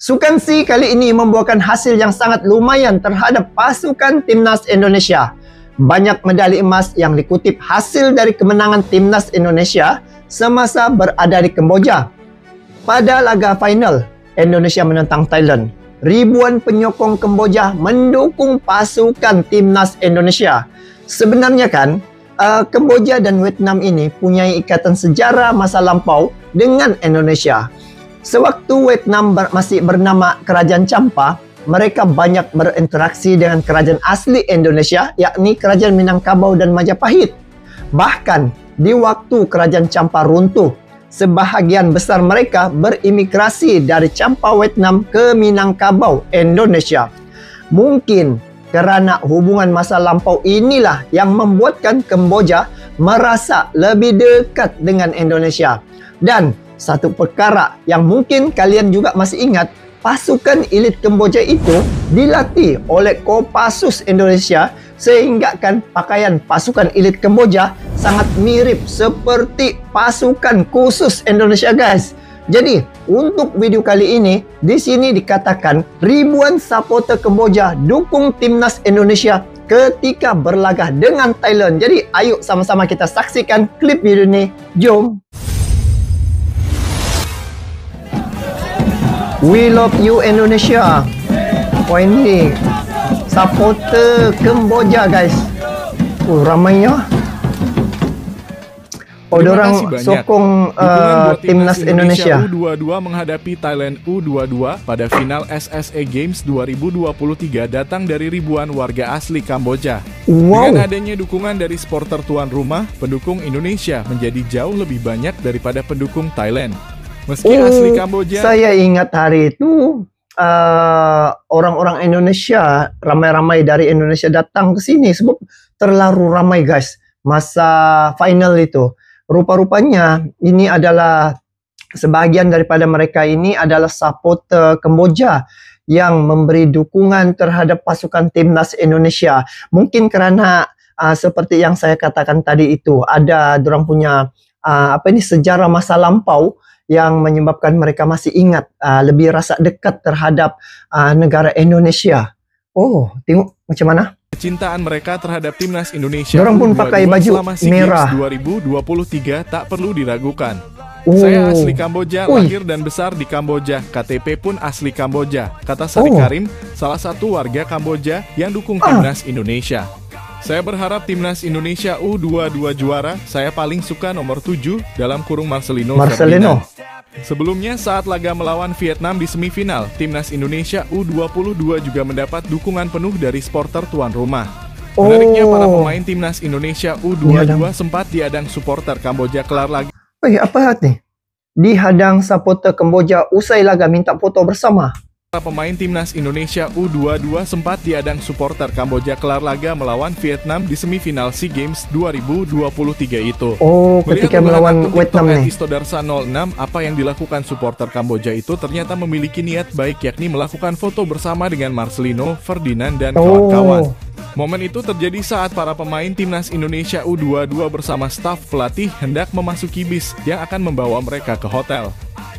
Sukan C kali ini membuahkan hasil yang sangat lumayan terhadap pasukan Timnas Indonesia. Banyak medali emas yang dikutip hasil dari kemenangan Timnas Indonesia semasa berada di Kamboja. Pada laga final, Indonesia menentang Thailand. Ribuan penyokong Kamboja mendukung pasukan Timnas Indonesia. Sebenarnya kan, Kamboja dan Vietnam ini punya ikatan sejarah masa lampau dengan Indonesia. Sewaktu Vietnam masih bernama Kerajaan Champa, mereka banyak berinteraksi dengan kerajaan asli Indonesia, yakni Kerajaan Minangkabau dan Majapahit. Bahkan, di waktu Kerajaan Champa runtuh, sebahagian besar mereka berimigrasi dari Champa Vietnam ke Minangkabau, Indonesia. Mungkin kerana hubungan masa lampau inilah yang membuatkan Kamboja merasa lebih dekat dengan Indonesia. Dan satu perkara yang mungkin kalian juga masih ingat, pasukan elit Kamboja itu dilatih oleh Kopassus Indonesia sehingga kan pakaian pasukan elit Kamboja sangat mirip seperti pasukan khusus Indonesia, guys. Jadi, untuk video kali ini, di sini dikatakan ribuan supporter Kamboja dukung Timnas Indonesia ketika berlaga dengan Thailand. Jadi, ayo sama-sama kita saksikan klip video ini. Jom! We love you Indonesia. Oh, ini supporter Kamboja, guys. Oh, ramainya. Oh, dorang sokong Timnas Indonesia. U22 menghadapi Thailand U22 pada final SSA Games 2023 datang dari ribuan warga asli Kamboja. Wow. Dengan adanya dukungan dari supporter tuan rumah, pendukung Indonesia menjadi jauh lebih banyak daripada pendukung Thailand. Meski asli Kamboja, saya ingat hari itu orang-orang Indonesia, ramai-ramai dari Indonesia datang ke sini sebab terlalu ramai, guys, masa final itu. Rupa-rupanya ini adalah sebahagian daripada mereka ini adalah supporter Kamboja yang memberi dukungan terhadap pasukan Timnas Indonesia. Mungkin kerana seperti yang saya katakan tadi itu, ada dorang punya sejarah masa lampau yang menyebabkan mereka masih ingat, lebih rasa dekat terhadap negara Indonesia. Oh, tengok macam mana kecintaan mereka terhadap Timnas Indonesia. Dorang pun pakai baju merah. 2023 tak perlu diragukan. Saya asli Kamboja, lahir dan besar di Kamboja. KTP pun asli Kamboja, kata Sari Karim, salah satu warga Kamboja yang dukung Timnas Indonesia. Saya berharap Timnas Indonesia U22 juara. Saya paling suka nomor 7 dalam kurung Marcelino. Sebelumnya saat laga melawan Vietnam di semifinal, Timnas Indonesia U22 juga mendapat dukungan penuh dari supporter tuan rumah. Menariknya, para pemain Timnas Indonesia U22 sempat dihadang supporter Kamboja kelar laga. Apa nih? Dihadang supporter Kamboja usai laga minta foto bersama. Para pemain Timnas Indonesia U22 sempat diadang supporter Kamboja kelar laga melawan Vietnam di semifinal SEA Games 2023 itu. Oh, ketika melawan Vietnam nih. Istodarsa 06, apa yang dilakukan supporter Kamboja itu ternyata memiliki niat baik, yakni melakukan foto bersama dengan Marcelino, Ferdinand, dan kawan-kawan. Momen itu terjadi saat para pemain Timnas Indonesia U22 bersama staf pelatih hendak memasuki bis yang akan membawa mereka ke hotel.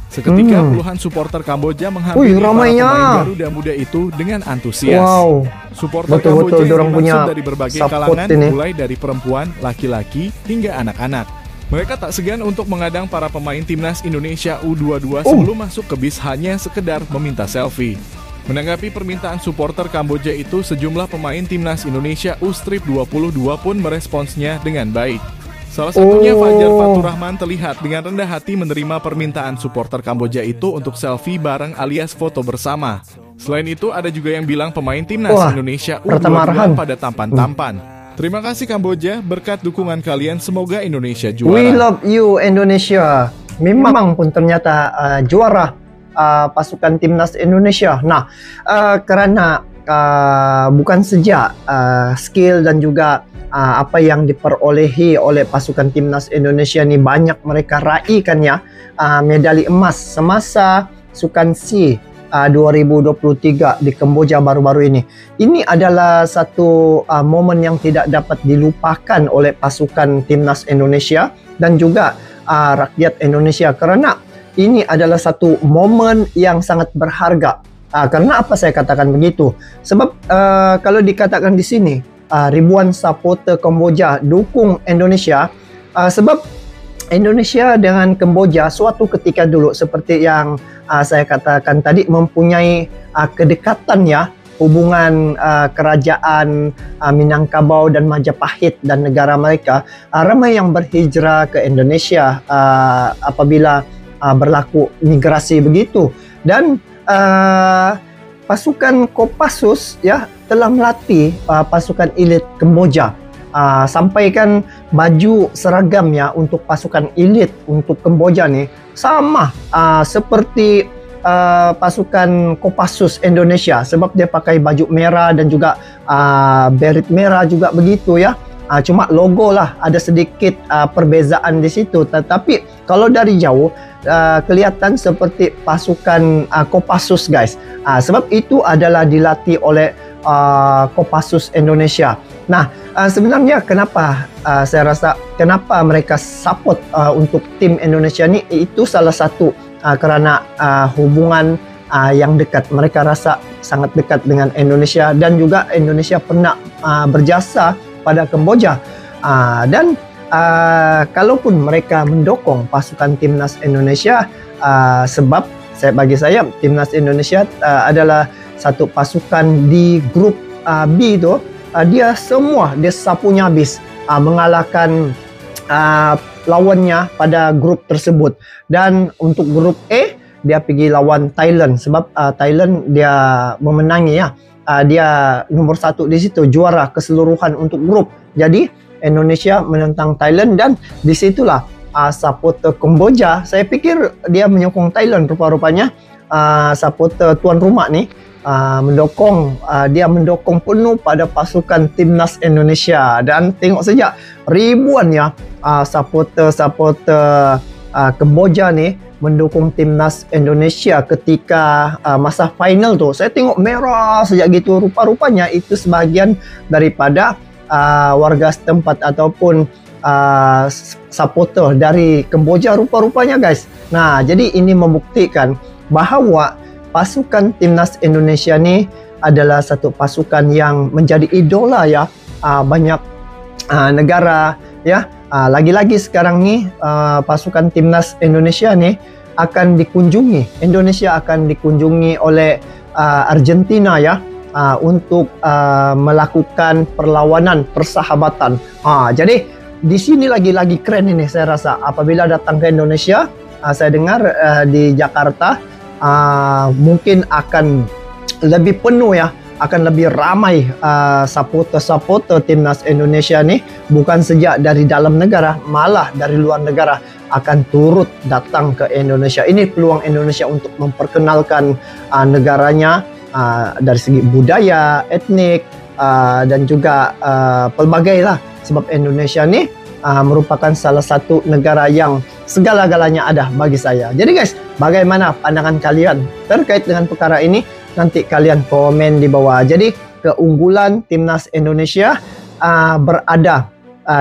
Seketika puluhan supporter Kamboja menghampiri para pemain Garuda Muda itu dengan antusias. Supporter Kamboja yang berasal dari berbagai kalangan, mulai dari perempuan, laki-laki, hingga anak-anak. Mereka tak segan untuk mengadang para pemain Timnas Indonesia U22 sebelum masuk ke bis hanya sekedar meminta selfie. Menanggapi permintaan supporter Kamboja itu, sejumlah pemain Timnas Indonesia U22 pun meresponsnya dengan baik. Salah satunya Fajar Faturrahman terlihat dengan rendah hati menerima permintaan supporter Kamboja itu untuk selfie bareng alias foto bersama. Selain itu, ada juga yang bilang pemain Timnas Indonesia U22 pada tampan-tampan. Terima kasih Kamboja, berkat dukungan kalian semoga Indonesia juara. We love you Indonesia. Memang pun ternyata juara pasukan Timnas Indonesia. Nah, kerana bukan saja skill dan juga apa yang diperolehi oleh pasukan Timnas Indonesia ni, banyak mereka raihkan ya medali emas semasa Sukan C 2023 di Kamboja baru-baru ini. Ini adalah satu momen yang tidak dapat dilupakan oleh pasukan Timnas Indonesia dan juga rakyat Indonesia, kerana ini adalah satu momen yang sangat berharga. Karena apa saya katakan begitu? Sebab kalau dikatakan di sini ribuan supporter Kamboja dukung Indonesia, sebab Indonesia dengan Kamboja suatu ketika dulu seperti yang saya katakan tadi mempunyai kedekatan ya, hubungan kerajaan Minangkabau dan Majapahit dan negara mereka. Ramai yang berhijrah ke Indonesia apabila berlaku migrasi begitu, dan pasukan Kopassus ya telah melatih pasukan elit Kamboja. Sampaikan baju seragam ya untuk pasukan elit untuk Kamboja nih sama seperti pasukan Kopassus Indonesia, sebab dia pakai baju merah dan juga beret merah juga begitu ya. Cuma logo lah ada sedikit perbezaan di situ, tetapi kalau dari jauh kelihatan seperti pasukan Kopassus guys. Sebab itu adalah dilatih oleh Kopassus Indonesia. Nah, sebenarnya kenapa saya rasa kenapa mereka support untuk tim Indonesia ni, itu salah satu kerana hubungan yang dekat. Mereka rasa sangat dekat dengan Indonesia, dan juga Indonesia pernah berjasa pada Kamboja. Dan kalaupun mereka mendukung pasukan timnas Indonesia, sebab bagi saya timnas Indonesia adalah satu pasukan di grup B itu, dia sapunya habis mengalahkan lawannya pada grup tersebut. Dan untuk grup A dia pergi lawan Thailand, sebab Thailand dia memenangi ya. Dia nomor 1 di situ, juara keseluruhan untuk grup. Jadi Indonesia menentang Thailand, dan disitulah supporter Kamboja, saya pikir dia menyokong Thailand rupa-rupanya. Supporter tuan rumah ni dia mendukung penuh pada pasukan timnas Indonesia. Dan tengok saja ribuan ya supporter Kamboja ni mendukung timnas Indonesia ketika masa final tu. Saya tengok merah sejak gitu, rupa-rupanya itu sebahagian daripada warga setempat ataupun supporter dari Kamboja rupa-rupanya guys. Nah, jadi ini membuktikan bahawa pasukan timnas Indonesia ni adalah satu pasukan yang menjadi idola ya banyak negara ya. Lagi-lagi sekarang ni pasukan timnas Indonesia ni akan dikunjungi. Indonesia akan dikunjungi oleh Argentina ya, untuk melakukan perlawanan persahabatan. Jadi di sini lagi-lagi keren ini saya rasa apabila datang ke Indonesia. Saya dengar di Jakarta mungkin akan lebih penuh ya, akan lebih ramai supporter timnas Indonesia ni, bukan sejak dari dalam negara, malah dari luar negara akan turut datang ke Indonesia. Ini peluang Indonesia untuk memperkenalkan negaranya dari segi budaya, etnik, dan juga pelbagai lah. Sebab Indonesia ni merupakan salah satu negara yang segala-galanya ada bagi saya. Jadi guys, bagaimana pandangan kalian terkait dengan perkara ini? Nanti kalian komen di bawah. Jadi keunggulan timnas Indonesia berada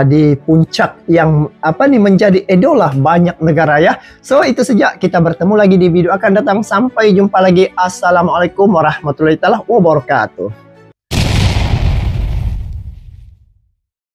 di puncak yang menjadi idola banyak negara ya. So itu saja, kita bertemu lagi di video akan datang. Sampai jumpa lagi. Assalamualaikum warahmatullahi wabarakatuh.